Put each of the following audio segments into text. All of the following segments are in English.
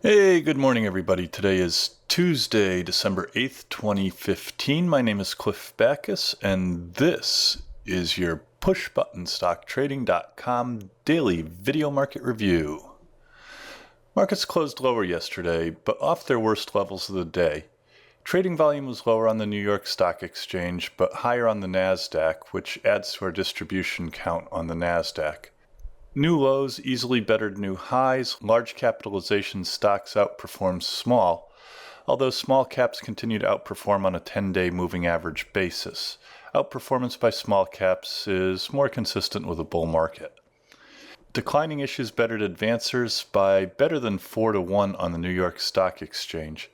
Hey, good morning, everybody. Today is Tuesday, December 8th, 2015. My name is Cliff Backus, and this is your pushbuttonstocktrading.com daily video market review. Markets closed lower yesterday, but off their worst levels of the day. Trading volume was lower on the New York Stock Exchange, but higher on the NASDAQ, which adds to our distribution count on the NASDAQ. New lows easily bettered new highs. Large capitalization stocks outperformed small, although small caps continue to outperform on a 10-day moving average basis. Outperformance by small caps is more consistent with a bull market. Declining issues bettered advancers by better than 4-1 on the New York Stock Exchange.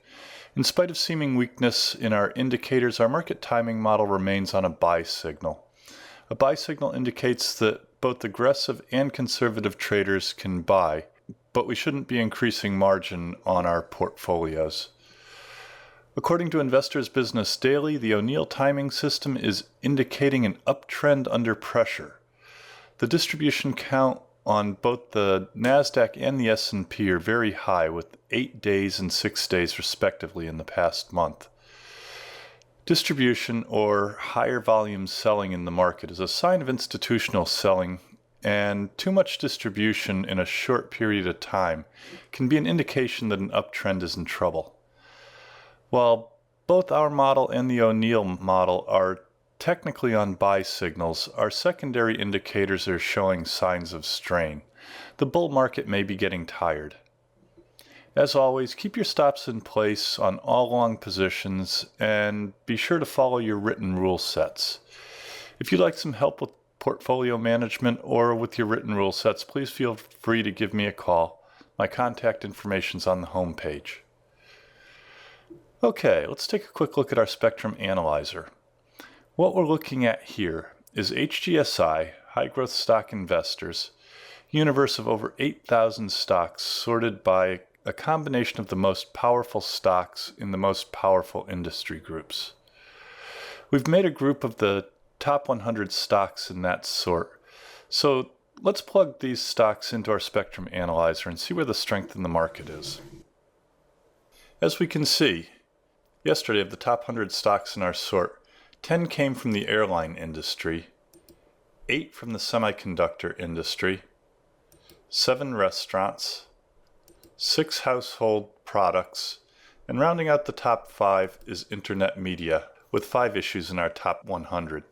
In spite of seeming weakness in our indicators, our market timing model remains on a buy signal. A buy signal indicates that both aggressive and conservative traders can buy, but we shouldn't be increasing margin on our portfolios. According to Investors Business Daily, the O'Neill timing system is indicating an uptrend under pressure. The distribution count on both the NASDAQ and the S&P are very high, with 8 days and 6 days respectively in the past month. Distribution, or higher volume selling in the market, is a sign of institutional selling, and too much distribution in a short period of time can be an indication that an uptrend is in trouble. While both our model and the O'Neill model are technically on buy signals, our secondary indicators are showing signs of strain. The bull market may be getting tired. As always, keep your stops in place on all long positions and be sure to follow your written rule sets. If you'd like some help with portfolio management or with your written rule sets, please feel free to give me a call. My contact information is on the home page. Okay, let's take a quick look at our Spectrum Analyzer. What we're looking at here is HGSI, High Growth Stock Investors, universe of over 8,000 stocks sorted by a combination of the most powerful stocks in the most powerful industry groups. We've made a group of the top 100 stocks in that sort. So let's plug these stocks into our Spectrum Analyzer and see where the strength in the market is. As we can see, yesterday of the top 100 stocks in our sort, 10 came from the airline industry, 8 from the semiconductor industry, 7 restaurants, 6 household products, and rounding out the top 5 is internet media, with 5 issues in our top 100.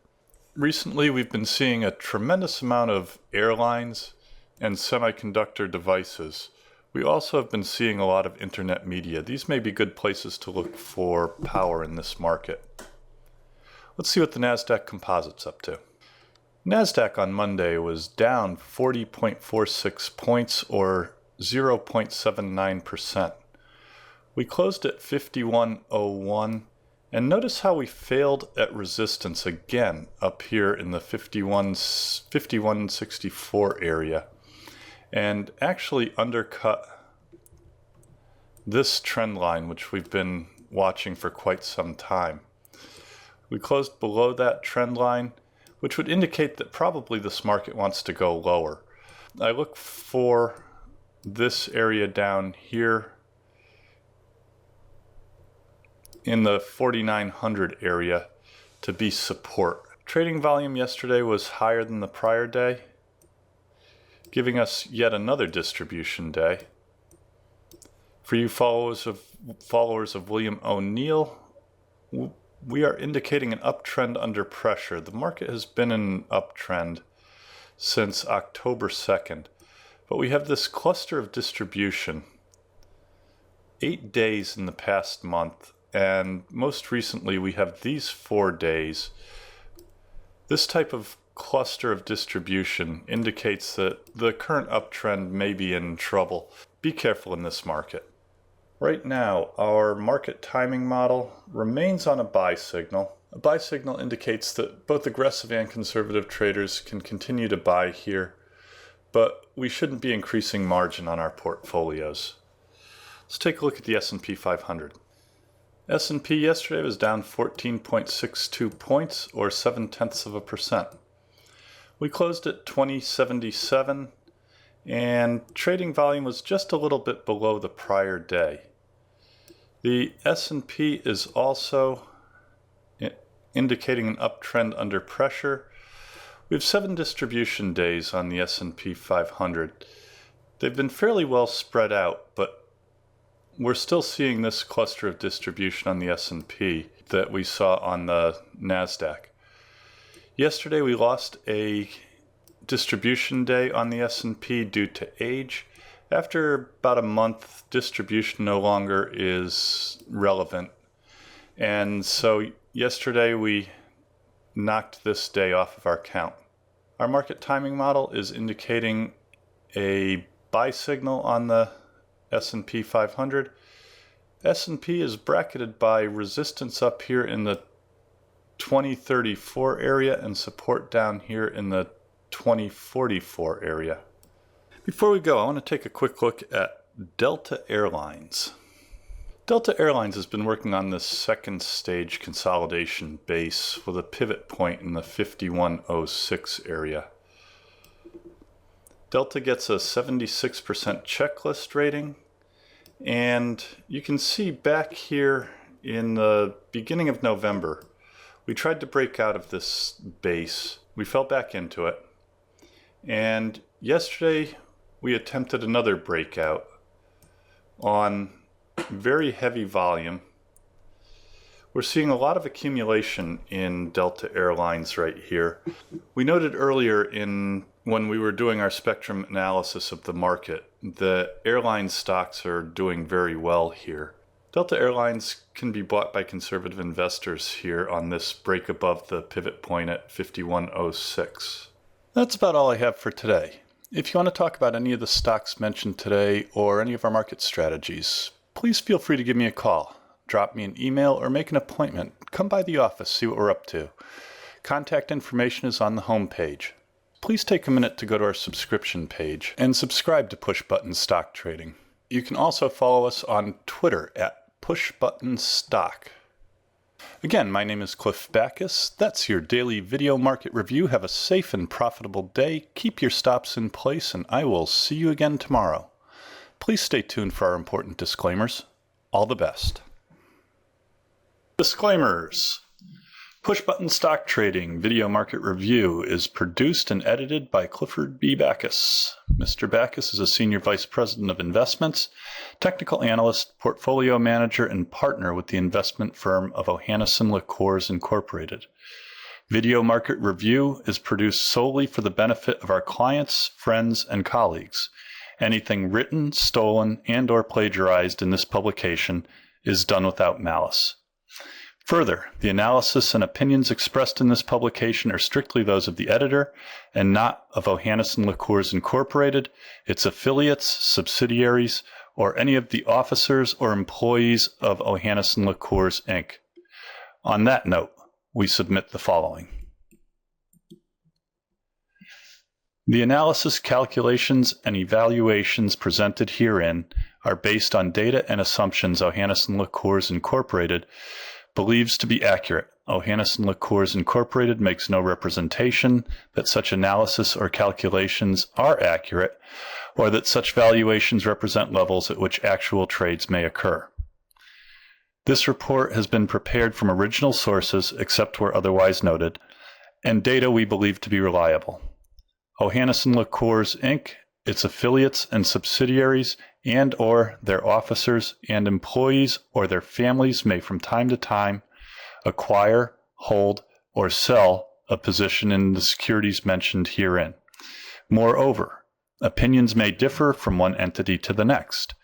Recently, we've been seeing a tremendous amount of airlines and semiconductor devices. We also have been seeing a lot of internet media. These may be good places to look for power in this market. Let's see what the NASDAQ Composite's up to. NASDAQ on Monday was down 40.46 points, or 0.79%. We closed at 51.01, and notice how we failed at resistance again up here in the 51.64 area, and actually undercut this trend line, which we've been watching for quite some time. We closed below that trend line, which would indicate that probably this market wants to go lower. I look for this area down here in the 4,900 area to be support. Trading volume yesterday was higher than the prior day, giving us yet another distribution day. For you followers of William O'Neill, we are indicating an uptrend under pressure. The market has been in an uptrend since October 2nd. But we have this cluster of distribution, 8 days in the past month, and most recently we have these 4 days. This type of cluster of distribution indicates that the current uptrend may be in trouble. Be careful in this market. Right now, our market timing model remains on a buy signal. A buy signal indicates that both aggressive and conservative traders can continue to buy here, but we shouldn't be increasing margin on our portfolios. Let's take a look at the S&P 500. S&P yesterday was down 14.62 points, or 0.7%. We closed at 2077, and trading volume was just a little bit below the prior day. The S&P is also indicating an uptrend under pressure. We have 7 distribution days on the S&P 500. They've been fairly well spread out, but we're still seeing this cluster of distribution on the S&P that we saw on the NASDAQ. Yesterday we lost a distribution day on the S&P due to age. After about a month, distribution no longer is relevant. And so yesterday we knocked this day off of our count. Our market timing model is indicating a buy signal on the S&P 500. S&P is bracketed by resistance up here in the 2034 area and support down here in the 2044 area. Before we go, I want to take a quick look at Delta Airlines. Delta Airlines has been working on this second stage consolidation base with a pivot point in the 5106 area. Delta gets a 76% checklist rating, and you can see back here in the beginning of November, we tried to break out of this base. We fell back into it, and yesterday we attempted another breakout on very heavy volume. We're seeing a lot of accumulation in Delta Airlines right here. We noted earlier when we were doing our spectrum analysis of the market, the airline stocks are doing very well here. Delta Airlines can be bought by conservative investors here on this break above the pivot point at 5106. That's about all I have for today. If you want to talk about any of the stocks mentioned today or any of our market strategies, please feel free to give me a call, drop me an email, or make an appointment. Come by the office, see what we're up to. Contact information is on the home page. Please take a minute to go to our subscription page and subscribe to Push Button Stock Trading. You can also follow us on Twitter at PushButtonStock. Again, my name is Cliff Backus. That's your daily video market review. Have a safe and profitable day. Keep your stops in place, and I will see you again tomorrow. Please stay tuned for our important disclaimers. All the best. Disclaimers. Push Button Stock Trading Video Market Review is produced and edited by Clifford B. Backus. Mr. Backus is a Senior Vice President of Investments, Technical Analyst, Portfolio Manager, and Partner with the investment firm of Ohanneson Liqueurs Incorporated. Video Market Review is produced solely for the benefit of our clients, friends, and colleagues. Anything written, stolen, and/or plagiarized in this publication is done without malice. Further, the analysis and opinions expressed in this publication are strictly those of the editor and not of Ohanneson Liqueurs Incorporated, its affiliates, subsidiaries, or any of the officers or employees of Ohanneson Liqueurs, Inc. On that note, we submit the following. The analysis, calculations, and evaluations presented herein are based on data and assumptions Ohanneson Liqueurs Incorporated believes to be accurate. Ohanneson Liqueurs Incorporated makes no representation that such analysis or calculations are accurate or that such valuations represent levels at which actual trades may occur. This report has been prepared from original sources, except where otherwise noted, and data we believe to be reliable. Ohanneson Liqueurs, Inc., its affiliates and subsidiaries, and/or their officers and employees or their families may from time to time acquire, hold, or sell a position in the securities mentioned herein. Moreover, opinions may differ from one entity to the next.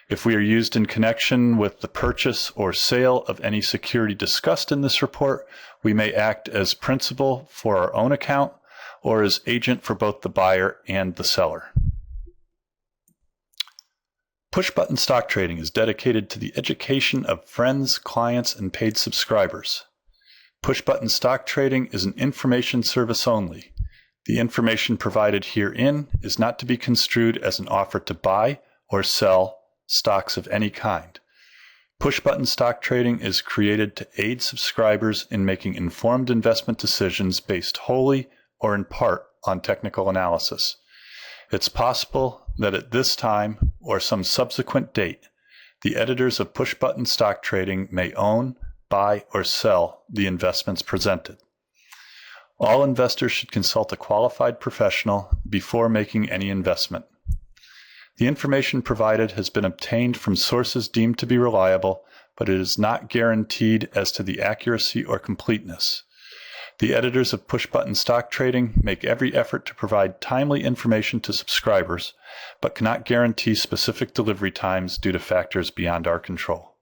If we are used in connection with the purchase or sale of any security discussed in this report, we may act as principal for our own account or as agent for both the buyer and the seller. Push Button Stock Trading is dedicated to the education of friends, clients, and paid subscribers. Push Button Stock Trading is an information service only. The information provided herein is not to be construed as an offer to buy or sell stocks of any kind. Push Button Stock Trading is created to aid subscribers in making informed investment decisions based wholly or in part on technical analysis. It's possible that at this time or some subsequent date, the editors of Push Button Stock Trading may own, buy, or sell the investments presented. All investors should consult a qualified professional before making any investment. The information provided has been obtained from sources deemed to be reliable, but it is not guaranteed as to the accuracy or completeness. The editors of Push Button Stock Trading make every effort to provide timely information to subscribers, but cannot guarantee specific delivery times due to factors beyond our control.